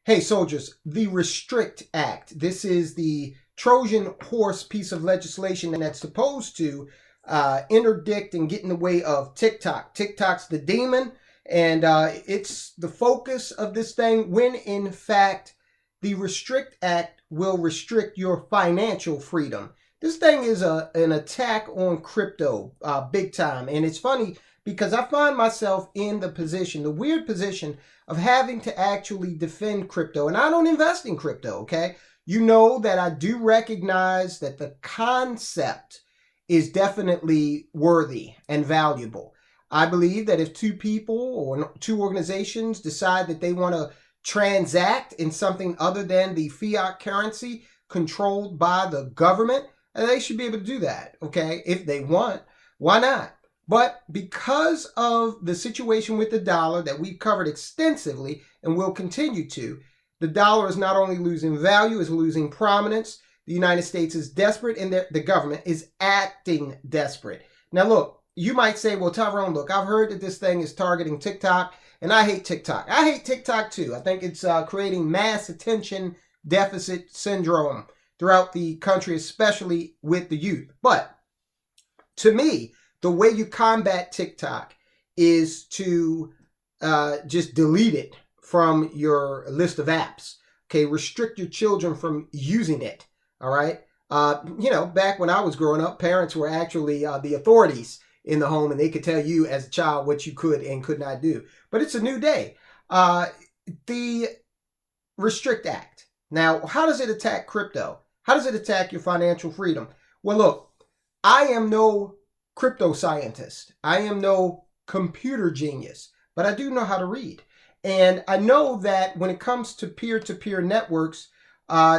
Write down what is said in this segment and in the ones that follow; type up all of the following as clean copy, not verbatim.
Hey, soldiers, the Restrict Act. This is the Trojan horse piece of legislation that's supposed to interdict and get in the way of TikTok. TikTok's the demon, and it's the focus of this thing when, in fact, the Restrict Act will restrict your financial freedom. This thing is an attack on crypto big time, and it's funny because I find myself in the weird position of having to actually defend crypto. And I don't invest in crypto, okay? You know that I do recognize that the concept is definitely worthy and valuable. I believe that if two people or two organizations decide that they want to transact in something other than the fiat currency controlled by the government, they should be able to do that, okay? If they want, why not? But because of the situation with the dollar that we've covered extensively and will continue to, the dollar is not only losing value, it's losing prominence. The United States is desperate and the government is acting desperate. Now, look, you might say, well, Tyrone, look, I've heard that this thing is targeting TikTok, and I hate TikTok. I hate TikTok, too. I think it's creating mass attention deficit syndrome throughout the country, especially with the youth. But to me, the way you combat TikTok is to just delete it from your list of apps. Okay, restrict your children from using it. All right. Back when I was growing up, parents were actually the authorities in the home, and they could tell you as a child what you could and could not do. But it's a new day. The Restrict Act. Now, how does it attack crypto? How does it attack your financial freedom? Well, look, I am no crypto scientist. I am no computer genius, but I do know how to read. And I know that when it comes to peer-to-peer networks,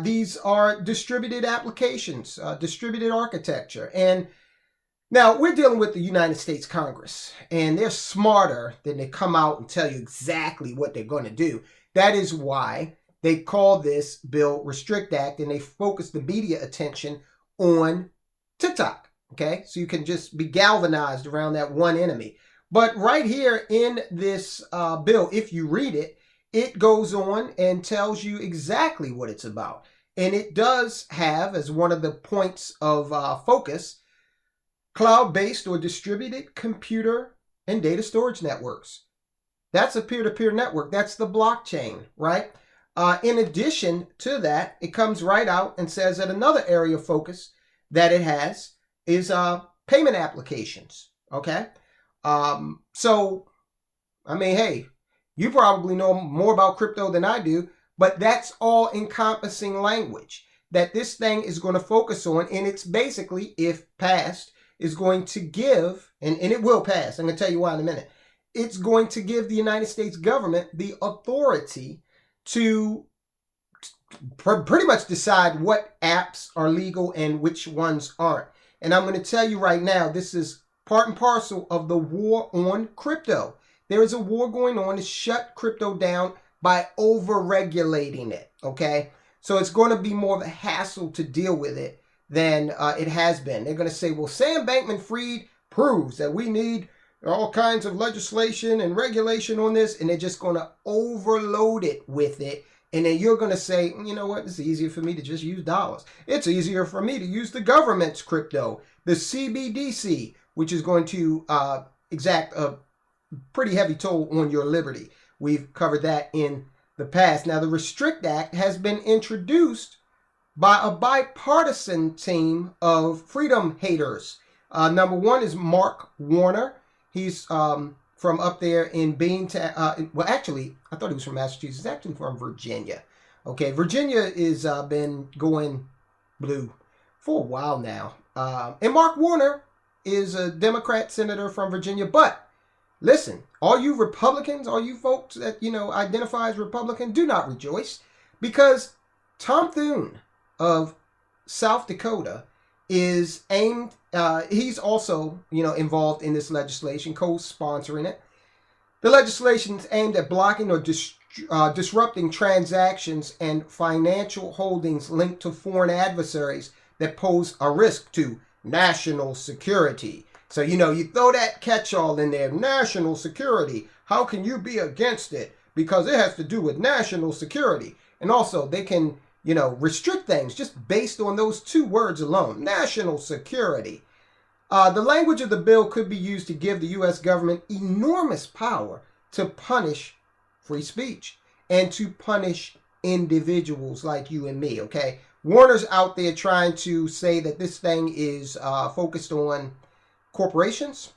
these are distributed applications, distributed architecture. And now we're dealing with the United States Congress, and they're smarter than they come out and tell you exactly what they're going to do. That is why they call this bill Restrict Act, and they focus the media attention on TikTok. Okay, so you can just be galvanized around that one enemy. But right here in this bill, if you read it, it goes on and tells you exactly what it's about. And it does have, as one of the points of focus, cloud-based or distributed computer and data storage networks. That's a peer-to-peer network. That's the blockchain, right? In addition to that, it comes right out and says that another area of focus that it has is payment applications, okay? Hey, you probably know more about crypto than I do, but that's all encompassing language that this thing is going to focus on, and it's basically, if passed, is going to give, and it will pass, I'm going to tell you why in a minute, it's going to give the United States government the authority to pretty much decide what apps are legal and which ones aren't. And I'm going to tell you right now, this is part and parcel of the war on crypto. There is a war going on to shut crypto down by over-regulating it, okay? So it's going to be more of a hassle to deal with it than it has been. They're going to say, well, Sam Bankman-Fried proves that we need all kinds of legislation and regulation on this, and they're just going to overload it with it. And then you're going to say, you know what, it's easier for me to just use dollars. It's easier for me to use the government's crypto, the CBDC, which is going to exact a pretty heavy toll on your liberty. We've covered that in the past. Now, the Restrict Act has been introduced by a bipartisan team of freedom haters. Number one is Mark Warner. He's from up there in Beantown. Well, actually, I thought he was from Massachusetts. He's actually from Virginia. Okay, Virginia is been going blue for a while now. And Mark Warner is a Democrat senator from Virginia. But listen, all you Republicans, all you folks that, identify as Republican, do not rejoice, because Tom Thune of South Dakota is aimed, he's also, involved in this legislation, co-sponsoring it. The legislation is aimed at blocking or disrupting transactions and financial holdings linked to foreign adversaries that pose a risk to national security. So, you throw that catch-all in there, national security. How can you be against it? because it has to do with national security. And also they can, restrict things just based on those two words alone, national security. The language of the bill could be used to give the U.S. government enormous power to punish free speech and to punish individuals like you and me, okay? Warner's out there trying to say that this thing is focused on corporations.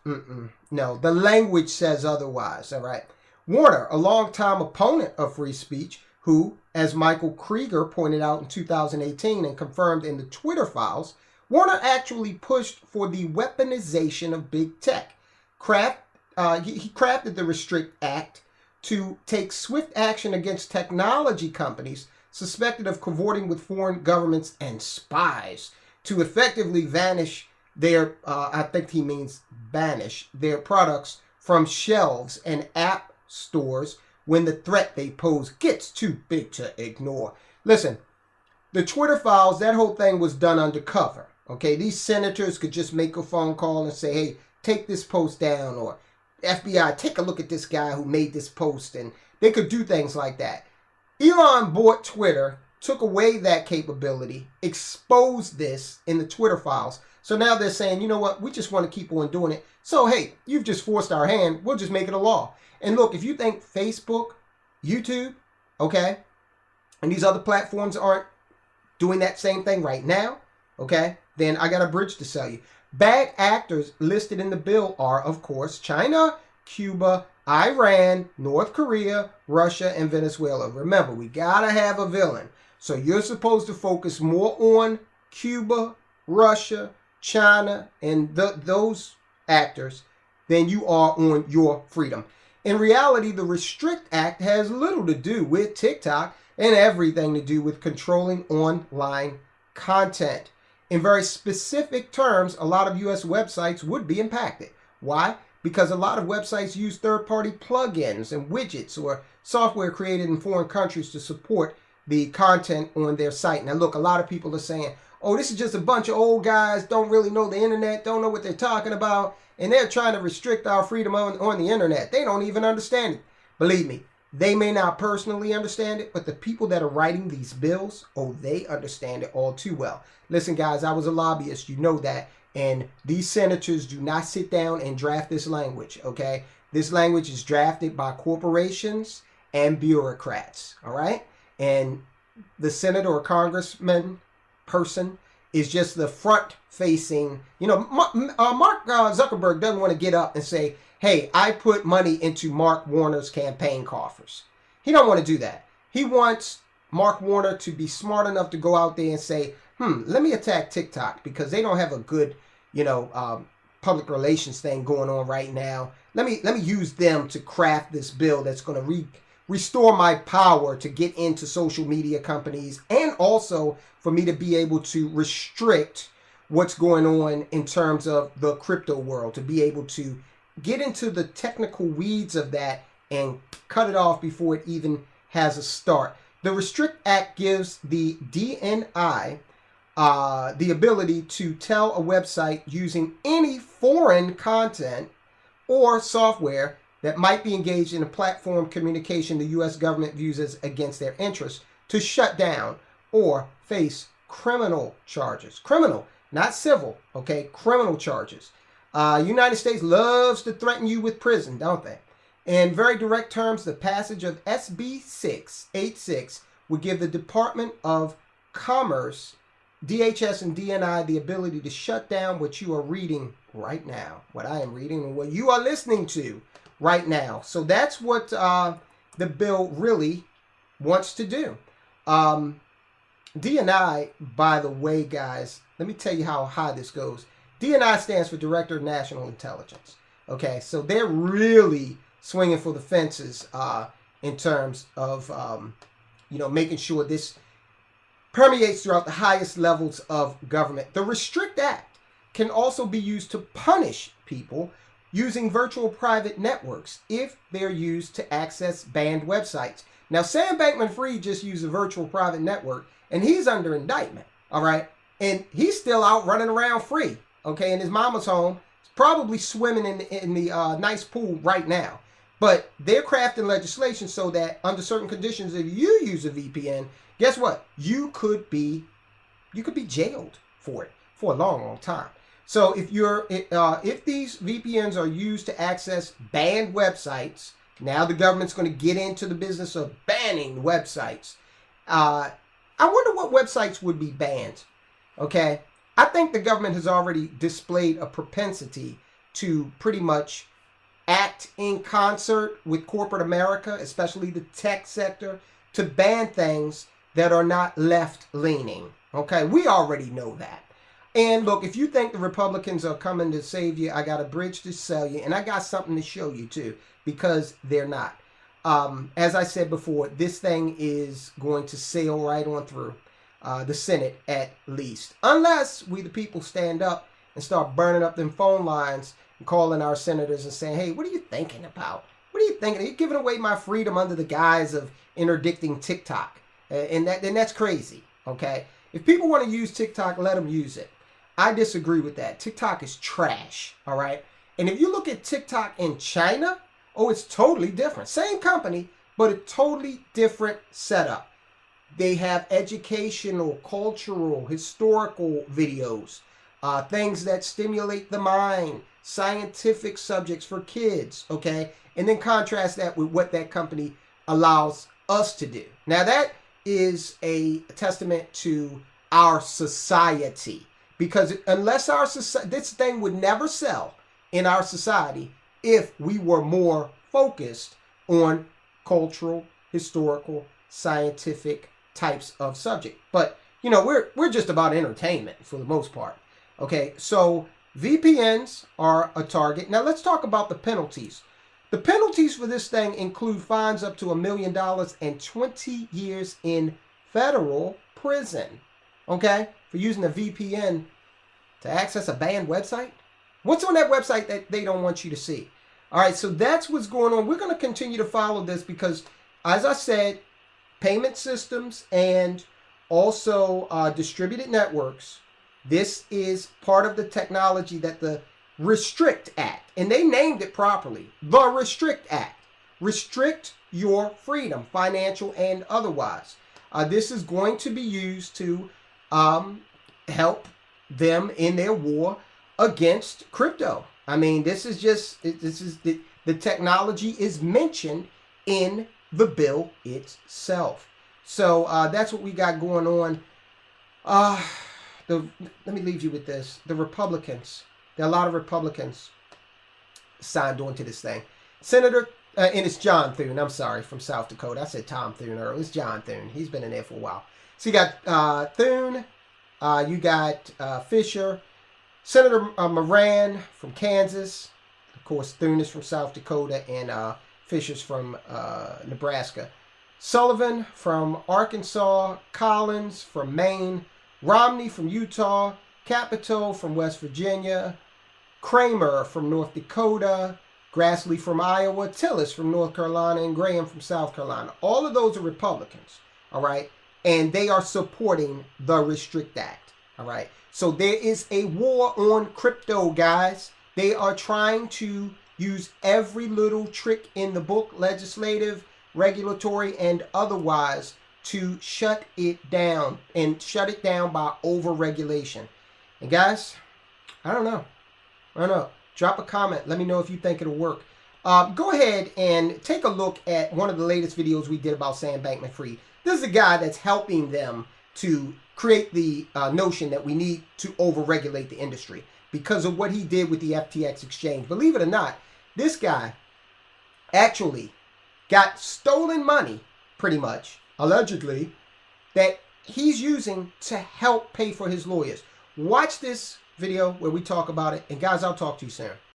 No, the language says otherwise, all right? Warner, a longtime opponent of free speech, who, as Michael Krieger pointed out in 2018 and confirmed in the Twitter files, Warner actually pushed for the weaponization of big tech. He crafted the Restrict Act to take swift action against technology companies suspected of cavorting with foreign governments and spies to effectively vanish their, I think he means banish, their products from shelves and app stores when the threat they pose gets too big to ignore. Listen, the Twitter files, that whole thing was done undercover. Okay, these senators could just make a phone call and say, hey, take this post down, or FBI, take a look at this guy who made this post, and they could do things like that. Elon bought Twitter, took away that capability, exposed this in the Twitter files. So now they're saying, you know what, we just want to keep on doing it. So, hey, you've just forced our hand. We'll just make it a law. And look, if you think Facebook, YouTube, okay, and these other platforms aren't doing that same thing right now, okay, then I got a bridge to sell you. Bad actors listed in the bill are, of course, China, Cuba, Iran, North Korea, Russia, and Venezuela. Remember, we got to have a villain. So you're supposed to focus more on Cuba, Russia, China, and those actors than you are on your freedom. In reality, the Restrict Act has little to do with TikTok and everything to do with controlling online content. In very specific terms, a lot of U.S. websites would be impacted. Why? Because a lot of websites use third-party plugins and widgets or software created in foreign countries to support the content on their site. Now, look, a lot of people are saying, oh, this is just a bunch of old guys, don't really know the internet, don't know what they're talking about, and they're trying to restrict our freedom on the internet. They don't even understand it. Believe me, they may not personally understand it, but the people that are writing these bills, oh, they understand it all too well. Listen, guys, I was a lobbyist. You know that. And these senators do not sit down and draft this language, okay? This language is drafted by corporations and bureaucrats, all right? And the senator or congressman person is just the front-facing. Mark Zuckerberg doesn't want to get up and say, hey, I put money into Mark Warner's campaign coffers. He don't want to do that. He wants Mark Warner to be smart enough to go out there and say, let me attack TikTok because they don't have a good, public relations thing going on right now. Let me use them to craft this bill that's going to restore my power to get into social media companies, and also for me to be able to restrict what's going on in terms of the crypto world, to be able to get into the technical weeds of that and cut it off before it even has a start. The Restrict Act gives the DNI the ability to tell a website using any foreign content or software that might be engaged in a platform communication the U.S. government views as against their interests to shut down or face criminal charges. Criminal, not civil, okay? Criminal charges. United States loves to threaten you with prison, don't they? In very direct terms, the passage of SB 686 would give the Department of Commerce, DHS, and DNI the ability to shut down what you are reading right now, what I am reading, and what you are listening to right now. So that's what the bill really wants to do. DNI, by the way, guys, let me tell you how high this goes. DNI stands for Director of National Intelligence. Okay, so they're really swinging for the fences in terms of, making sure this permeates throughout the highest levels of government. The Restrict Act can also be used to punish people using virtual private networks if they're used to access banned websites. Now, Sam Bankman-Fried just used a virtual private network, and he's under indictment, all right? And he's still out running around free, okay, in his mama's home, probably swimming in the nice pool right now. But they're crafting legislation so that under certain conditions, if you use a VPN, guess what? You could be jailed for it for a long, long time. So if these VPNs are used to access banned websites, now the government's going to get into the business of banning websites. I wonder what websites would be banned. Okay, I think the government has already displayed a propensity to pretty much act in concert with corporate America, especially the tech sector, to ban things that are not left-leaning. Okay, we already know that. And look, if you think the Republicans are coming to save you, I got a bridge to sell you, and I got something to show you too, because they're not. As I said before, this thing is going to sail right on through the Senate at least, unless we the people stand up and start burning up them phone lines and calling our senators and saying, hey, what are you thinking about? What are you thinking? Are you giving away my freedom under the guise of interdicting TikTok? And that's crazy, okay? If people want to use TikTok, let them use it. I disagree with that. TikTok is trash, all right? And if you look at TikTok in China, oh, it's totally different. Same company, but a totally different setup. They have educational, cultural, historical videos, things that stimulate the mind, scientific subjects for kids, okay? And then contrast that with what that company allows us to do. Now, that is a testament to our society, because unless our society, this thing would never sell in our society if we were more focused on cultural, historical, scientific types of subject. But you know, we're just about entertainment for the most part. Okay, so VPNs are a target. Now let's talk about the penalties. The penalties for this thing include fines up to $1 million and 20 years in federal prison. Okay, for using a VPN to access a banned website. What's on that website that they don't want you to see? All right, so that's what's going on. We're going to continue to follow this because, as I said, payment systems and also distributed networks, this is part of the technology that the Restrict Act, and they named it properly, the Restrict Act. Restrict your freedom, financial and otherwise. This is going to be used to help them in their war against crypto. I mean, the technology is mentioned in the bill itself. So that's what we got going on. Let me leave you with this. The Republicans, there are a lot of Republicans signed on to this thing. Senator, and it's John Thune, I'm sorry, from South Dakota. I said Tom Thune earlier. It's John Thune. He's been in there for a while. So you got Thune, you got Fisher, Senator Moran from Kansas. Of course, Thune is from South Dakota, and Fisher's from Nebraska. Sullivan from Arkansas, Collins from Maine, Romney from Utah, Capito from West Virginia, Kramer from North Dakota, Grassley from Iowa, Tillis from North Carolina, and Graham from South Carolina. All of those are Republicans, all right? And they are supporting the Restrict Act, all right? So there is a war on crypto, guys. They are trying to use every little trick in the book, legislative, regulatory, and otherwise, to shut it down, and shut it down by over-regulation. And guys, I don't know. Drop a comment. Let me know if you think it'll work. Go ahead and take a look at one of the latest videos we did about Sam Bankman-Fried. This is a guy that's helping them to create the notion that we need to over-regulate the industry because of what he did with the FTX exchange. Believe it or not, this guy actually got stolen money, pretty much, allegedly, that he's using to help pay for his lawyers. Watch this video where we talk about it. And guys, I'll talk to you soon.